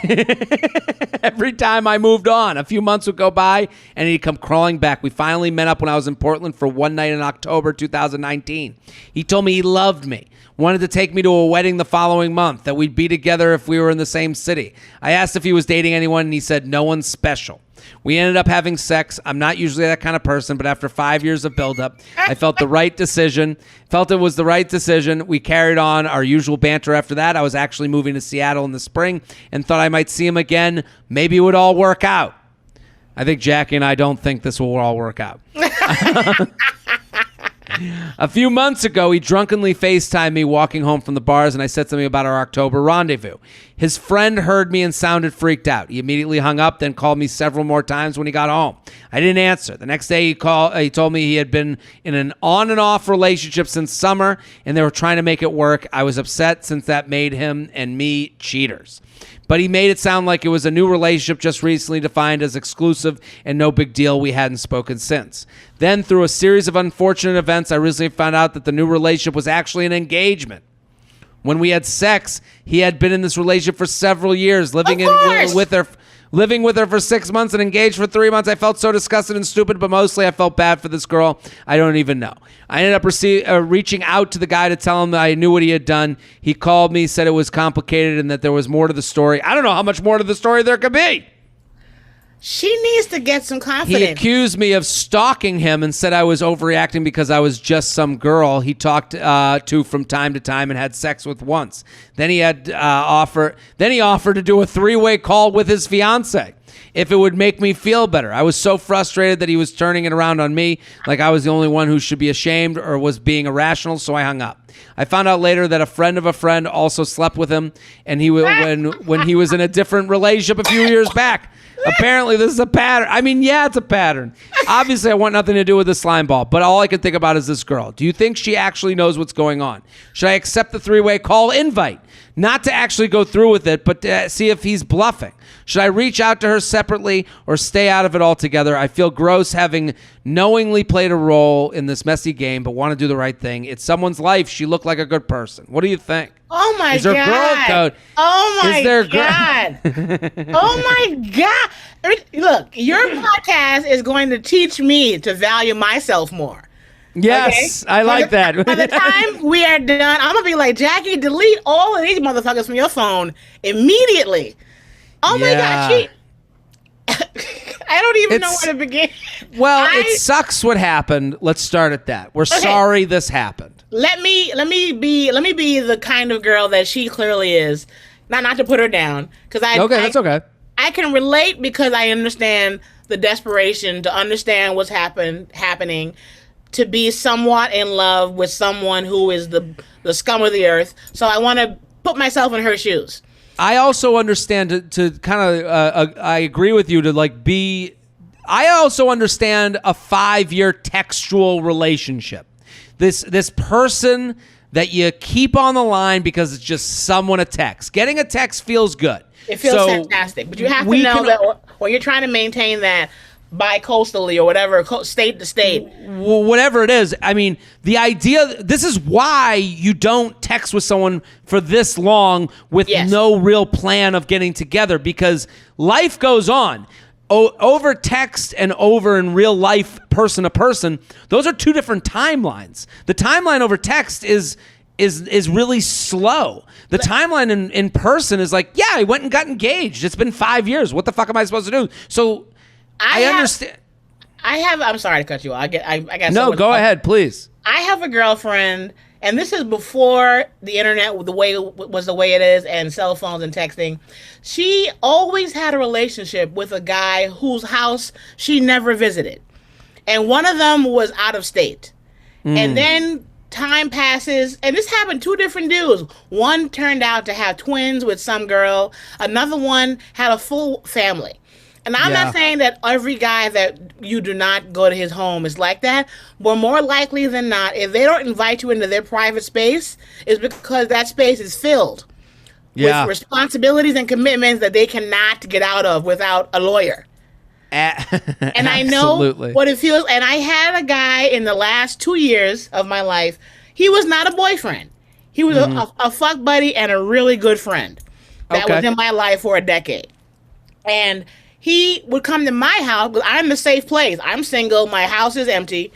Every time I moved on, a few months would go by, and he'd come crawling back. We finally met up when I was in Portland for one night in October 2019. He told me he loved me, wanted to take me to a wedding the following month, that we'd be together if we were in the same city. I asked if he was dating anyone, and he said no one special. We ended up having sex. I'm not usually that kind of person, but after 5 years of buildup, I felt it was the right decision. We carried on our usual banter after that. I was actually moving to Seattle in the spring and thought I might see him again. Maybe it would all work out. I think Jackie and I don't think this will all work out. A few months ago, he drunkenly FaceTimed me walking home from the bars, and I said something about our October rendezvous. His friend heard me and sounded freaked out. He immediately hung up, then called me several more times when he got home. I didn't answer. The next day, he told me he had been in an on and off relationship since summer, and they were trying to make it work. I was upset since that made him and me cheaters. But he made it sound like it was a new relationship just recently defined as exclusive and no big deal. We hadn't spoken since. Then, through a series of unfortunate events, I recently found out that the new relationship was actually an engagement. When we had sex, he had been in this relationship for several years, living with her for 6 months and engaged for 3 months. I felt so disgusted and stupid, but mostly I felt bad for this girl. I don't even know. I ended up reaching out to the guy to tell him that I knew what he had done. He called me, said it was complicated and that there was more to the story. I don't know how much more to the story there could be. She needs to get some confidence. He accused me of stalking him and said I was overreacting because I was just some girl he talked to from time to time and had sex with once. Then he offered to do a 3-way call with his fiance if it would make me feel better. I was so frustrated that he was turning it around on me, like I was the only one who should be ashamed or was being irrational, so I hung up. I found out later that a friend of a friend also slept with him, and when he was in a different relationship a few years back. Apparently, this is a pattern. I mean, yeah, it's a pattern. Obviously, I want nothing to do with the slime ball, but all I can think about is this girl. Do you think she actually knows what's going on? Should I accept the 3-way call invite? Not to actually go through with it, but to see if he's bluffing. Should I reach out to her separately or stay out of it altogether? I feel gross having knowingly played a role in this messy game, but want to do the right thing. It's someone's life. She looked like a good person. What do you think? Oh my God. Is there girl code? Oh my God. Oh my God. Look, your podcast is going to teach me to value myself more. Yes, okay? I like that. By the time we are done, I'm going to be like, Jackie, delete all of these motherfuckers from your phone immediately. Oh my God. I don't even know where to begin. Well, it sucks what happened. Let's start at that. We're sorry this happened. Let me be the kind of girl that she clearly is. Not to put her down, because that's okay. I can relate because I understand the desperation to understand what's happening, to be somewhat in love with someone who is the scum of the earth. So I want to put myself in her shoes. I also understand to kind of I agree with you to I also understand a 5-year textual relationship. This person that you keep on the line because it's just someone a text. Getting a text feels good. It feels fantastic, but you have to know that when you're trying to maintain that bi-coastally or whatever, state to state. Whatever it is. I mean, the idea, this is why you don't text with someone for this long with no real plan of getting together, because life goes on. Over text and over in real life, person to person, those are two different timelines. The timeline over text is really slow. The timeline in person is like, yeah, I went and got engaged. It's been 5 years. What the fuck am I supposed to do? So I understand. I'm sorry to cut you off. I got no. Go ahead, please. I have a girlfriend, and this is before the internet was the way it is, and cell phones and texting. She always had a relationship with a guy whose house she never visited, and one of them was out of state. And then time passes, and this happened 2 different dudes. One turned out to have twins with some girl. Another one had a full family. And I'm not saying that every guy that you do not go to his home is like that, but more likely than not, if they don't invite you into their private space, it's because that space is filled with responsibilities and commitments that they cannot get out of without a lawyer. And I know what it feels. And I had a guy in the last 2 years of my life. He was not a boyfriend. He was a fuck buddy and a really good friend that was in my life for a decade. And he would come to my house because I'm the safe place. I'm single. My house is empty.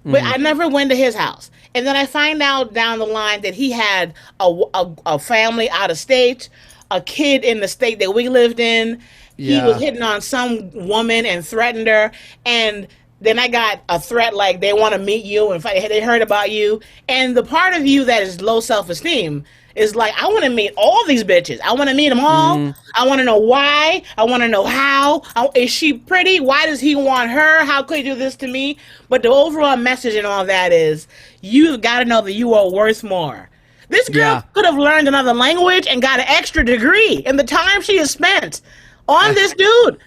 But I never went to his house. And then I find out down the line that he had a family out of state, a kid in the state that we lived in. He was hitting on some woman and threatened her. And then I got a threat like they want to meet you and they heard about you. And the part of you that is low self-esteem is like, I want to meet all these bitches. I want to meet them all. I want to know why. I want to know how. Is she pretty? Why does he want her? How could he do this to me? But the overall message in all that is, you've got to know that you are worth more. This girl could have learned another language and got an extra degree in the time she has spent on this dude.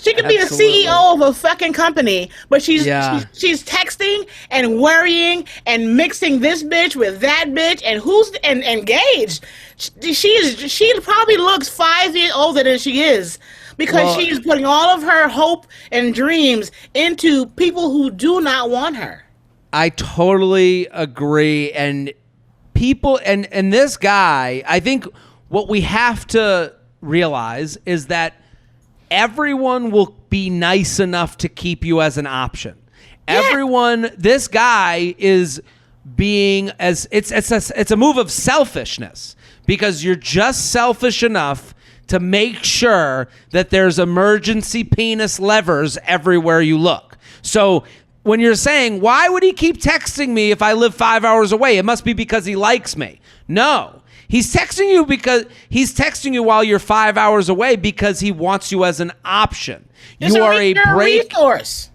She could be the CEO of a fucking company, but she's texting and worrying and mixing this bitch with that bitch and who's engaged. She probably looks 5 years older than she is because she's putting all of her hope and dreams into people who do not want her. I totally agree. And people and this guy, I think what we have to realize is that everyone will be nice enough to keep you as an option. Everyone, this guy is being it's a move of selfishness because you're just selfish enough to make sure that there's emergency penis levers everywhere you look. So when you're saying, why would he keep texting me if I live 5 hours away? It must be because he likes me. No. He's texting you while you're 5 hours away because he wants you as an option. You are a resource.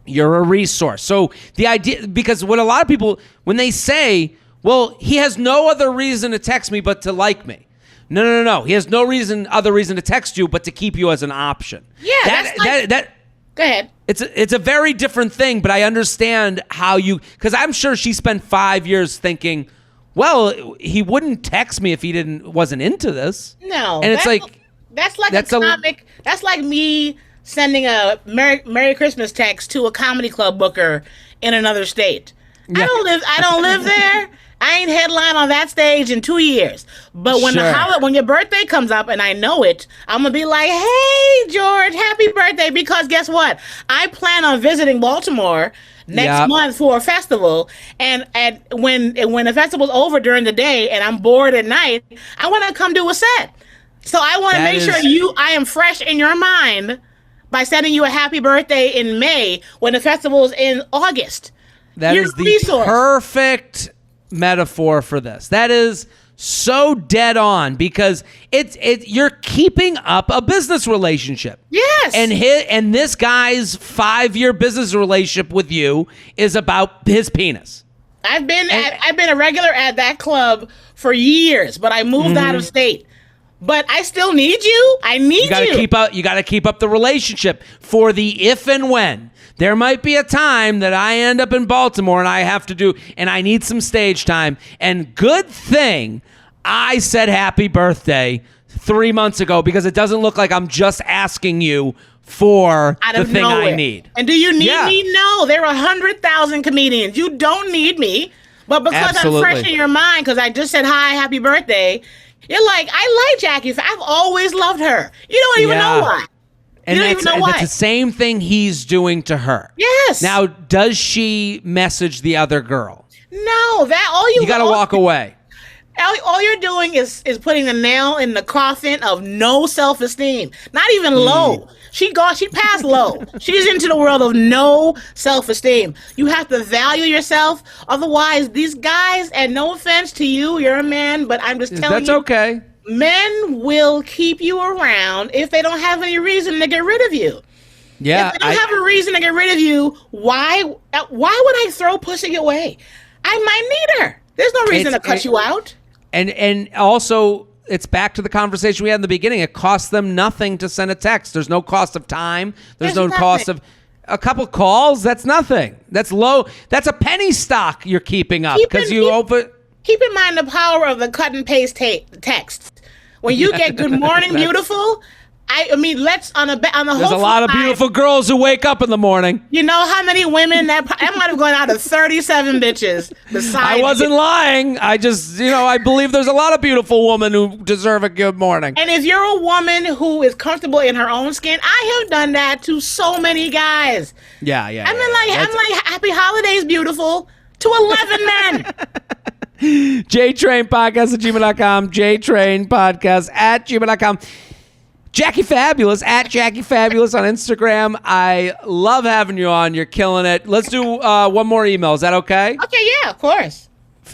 You're a resource. So the idea, because what a lot of people, when they say, well, he has no other reason to text me but to like me. No. He has no other reason to text you but to keep you as an option. Yeah, go ahead. It's a very different thing, but I understand how because I'm sure she spent 5 years thinking, well, he wouldn't text me if he wasn't into this. No. And it's that's like a comic. That's like me sending a Merry Christmas text to a comedy club booker in another state. Yeah. I don't live there. I ain't headline on that stage in 2 years. But when your birthday comes up and I know it, I'm going to be like, hey, George, happy birthday. Because guess what? I plan on visiting Baltimore next month for a festival. And when the festival's over during the day and I'm bored at night, I want to come do a set. So I want to make sure I am fresh in your mind by sending you a happy birthday in May when the festival's in August. That is the perfect metaphor for this. That is so dead on because you're keeping up a business relationship. Yes. And this guy's 5-year business relationship with you is about his penis. I've been a regular at that club for years, but I moved out of state. But I still need you. I need you. You got to keep up the relationship for the if and when. There might be a time that I end up in Baltimore and I need some stage time. And good thing I said happy birthday 3 months ago because it doesn't look like I'm just asking you for the thing I need. And do you need me? No, there are 100,000 comedians. You don't need me. But because I'm fresh in your mind, because I just said hi, happy birthday, you're like, I like Jackie. I've always loved her. You don't even know why. And that's the same thing he's doing to her. Yes. Now, does she message the other girl? No. You got to walk away. All you're doing is putting the nail in the coffin of no self-esteem. Not even low. She passed low. She's into the world of no self-esteem. You have to value yourself. Otherwise, these guys, and no offense to you, you're a man, but I'm just telling you. That's okay. Men will keep you around if they don't have any reason to get rid of you. Yeah. If they don't have a reason to get rid of you, why would I throw pussy away? I might need her. There's no reason to cut you out. And also, it's back to the conversation we had in the beginning. It costs them nothing to send a text. There's no cost of time. There's no cost of a couple calls. That's nothing. That's low. That's a penny stock you're keeping up because Keep in mind the power of the cut and paste text. When you get good morning, beautiful, I mean, let's on the There's a lot of beautiful girls who wake up in the morning. You know how many women that might have gone out of 37 bitches. Besides, I wasn't lying. I just, I believe there's a lot of beautiful women who deserve a good morning. And if you're a woman who is comfortable in her own skin, I have done that to so many guys. Yeah. I'm like, happy holidays, beautiful, to 11 men. JTrainPodcast@gmail.com. JTrainPodcast@gmail.com. Jackie Fabulous @Jackie Fabulous on Instagram. I love having you on. You're killing it. Let's do one more email. Is that okay? Okay, yeah, of course.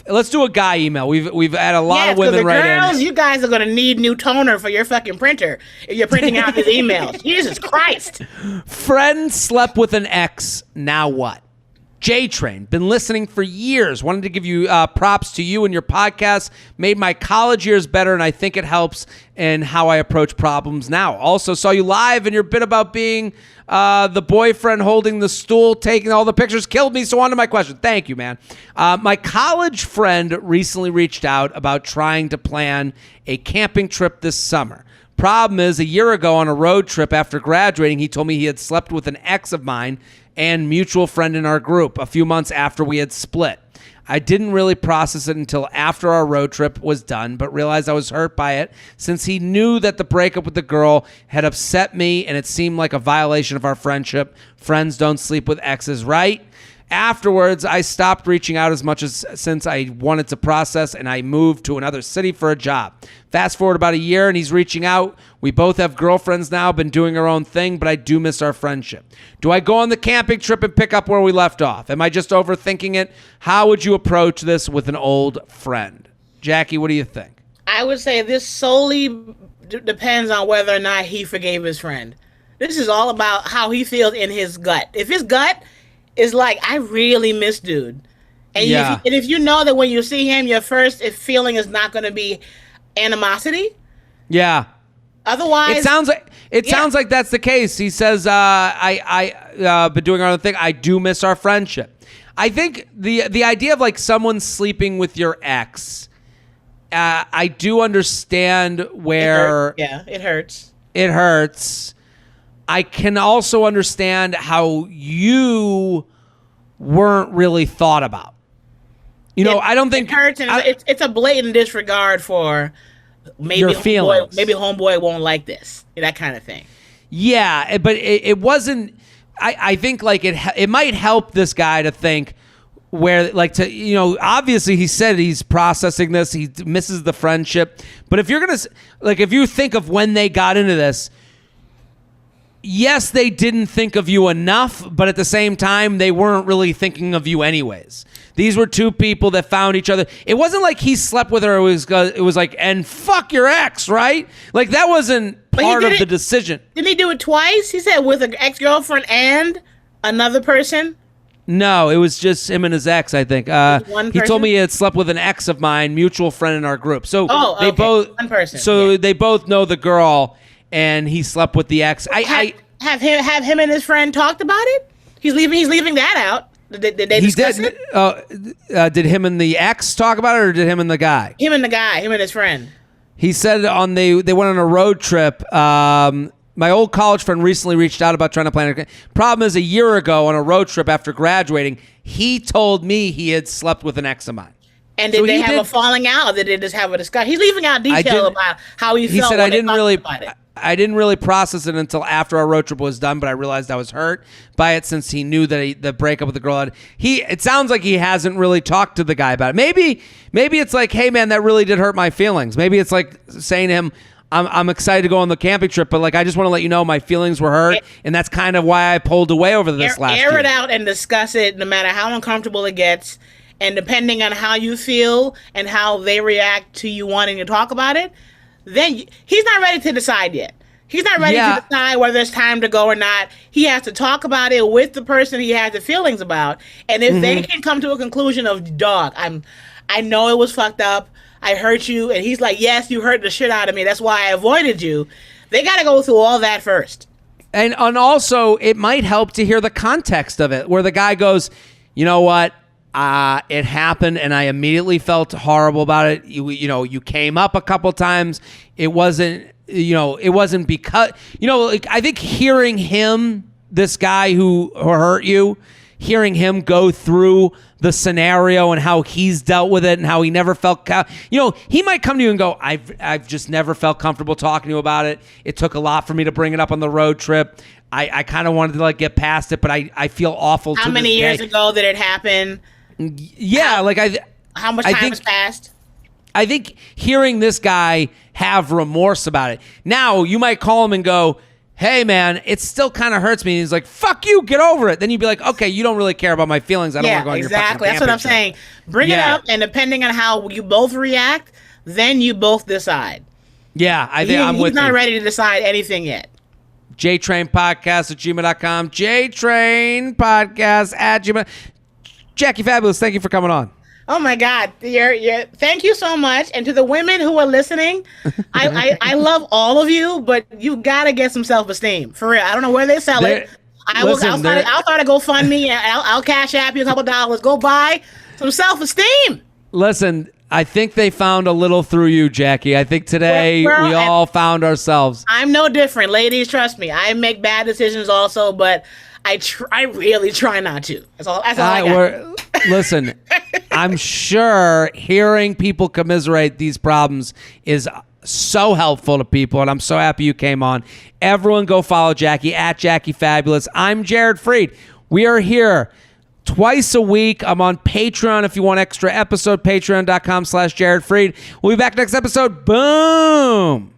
Let's do a guy email. We've had a lot of women write in. Girls, you guys are gonna need new toner for your fucking printer if you're printing out these emails. Jesus Christ. Friend slept with an ex. Now what? J-Train, been listening for years. Wanted to give you props to you and your podcast. Made my college years better, and I think it helps in how I approach problems now. Also, saw you live, and your bit about being the boyfriend holding the stool, taking all the pictures, killed me. So on to my question. Thank you, man. My college friend recently reached out about trying to plan a camping trip this summer. Problem is, a year ago on a road trip after graduating, he told me he had slept with an ex of mine and mutual friend in our group a few months after we had split. I didn't really process it until after our road trip was done, but realized I was hurt by it since he knew that the breakup with the girl had upset me and it seemed like a violation of our friendship. Friends don't sleep with exes, right? Afterwards, I stopped reaching out as much as since I wanted to process, and I moved to another city for a job. Fast forward about a year, and he's reaching out. We both have girlfriends now, been doing our own thing, but I do miss our friendship. Do I go on the camping trip and pick up where we left off? Am I just overthinking it? How would you approach this with an old friend? Jackie, what do you think? I would say this solely depends on whether or not he forgave his friend. This is all about how he feels in his gut. If his gut is like, I really miss dude. And, if you know that when you see him, your first feeling is not going to be animosity. Yeah. Otherwise, it sounds like that's the case. He says, I been doing our own thing. I do miss our friendship. I think the idea of like someone sleeping with your ex, I do understand where it hurts. It hurts. I can also understand how you weren't really thought about. I don't think it hurts, and it's a blatant disregard for maybe your feelings. Maybe homeboy won't like this, that kind of thing. Yeah, but it wasn't. I think like it might help this guy to think where obviously he said he's processing this. He misses the friendship, but if you're gonna if you think of when they got into this. Yes, they didn't think of you enough, but at the same time, they weren't really thinking of you anyways. These were two people that found each other. It wasn't like he slept with her. It was like, and fuck your ex, right? Like that wasn't part of the decision. Didn't he do it twice? He said with an ex-girlfriend and another person? No, it was just him and his ex, I think. He told me he had slept with an ex of mine, mutual friend in our group. So they both one person. So they both know the girl. And he slept with the ex. Have him and his friend talked about it? He's leaving that out. Did they discuss it? Did him and the ex talk about it, or did him and the guy? Him and his friend. He said they went on a road trip. My old college friend recently reached out about trying to plan. Problem is, a year ago on a road trip after graduating, he told me he had slept with an ex of mine. And did they have a falling out, or did they just have a discussion? He's leaving out detail about how he felt. He said, I didn't really process it until after our road trip was done, but I realized I was hurt by it since he knew that the breakup with the girl had. It sounds like he hasn't really talked to the guy about it. Maybe it's like, hey man, that really did hurt my feelings. Maybe it's like saying to him, I'm excited to go on the camping trip, but like I just want to let you know my feelings were hurt, and that's kind of why I pulled away over this last year. Air it out and discuss it, no matter how uncomfortable it gets, and depending on how you feel and how they react to you wanting to talk about it. Then he's not ready to decide yet. He's not ready to decide whether it's time to go or not. He has to talk about it with the person he has the feelings about. And if they can come to a conclusion of, dog, I know it was fucked up. I hurt you. And he's like, yes, you hurt the shit out of me. That's why I avoided you. They got to go through all that first. And also, it might help to hear the context of it, where the guy goes, you know what? It happened, and I immediately felt horrible about it. You came up a couple times. It wasn't because, like, I think hearing him, this guy who hurt you, hearing him go through the scenario and how he's dealt with it and how he never felt, he might come to you and go, I've just never felt comfortable talking to you about it. It took a lot for me to bring it up on the road trip. I kind of wanted to like get past it, but I feel awful. How many years ago did it happen? Yeah, how much time has passed? I think hearing this guy have remorse about it. Now you might call him and go, hey man, it still kind of hurts me. And he's like, fuck you, get over it. Then you'd be like, okay, you don't really care about my feelings. I don't want to go on your fucking exactly. That's what I'm saying. Bring it up, and depending on how you both react, then you both decide. Yeah, I think I'm with you. He's not ready to decide anything yet. JTrainPodcast@gmail.com. JTrainPodcast@gmail. Jackie Fabulous, thank you for coming on. Oh my God, thank you so much. And to the women who are listening, I love all of you, but you gotta get some self-esteem for real. I don't know where they sell it. I'll start a GoFundMe and I'll cash app you a couple dollars. Go buy some self-esteem. Listen, I think they found a little through you, Jackie. I think today we all found ourselves. I'm no different, ladies. Trust me. I make bad decisions also, but I really try not to. That's all I got. Listen, I'm sure hearing people commiserate these problems is so helpful to people, and I'm so happy you came on. Everyone go follow Jackie @JackieFabulous. I'm Jared Freid. We are here twice a week. I'm on Patreon if you want extra episode, patreon.com/Jared Freid. We'll be back next episode. Boom.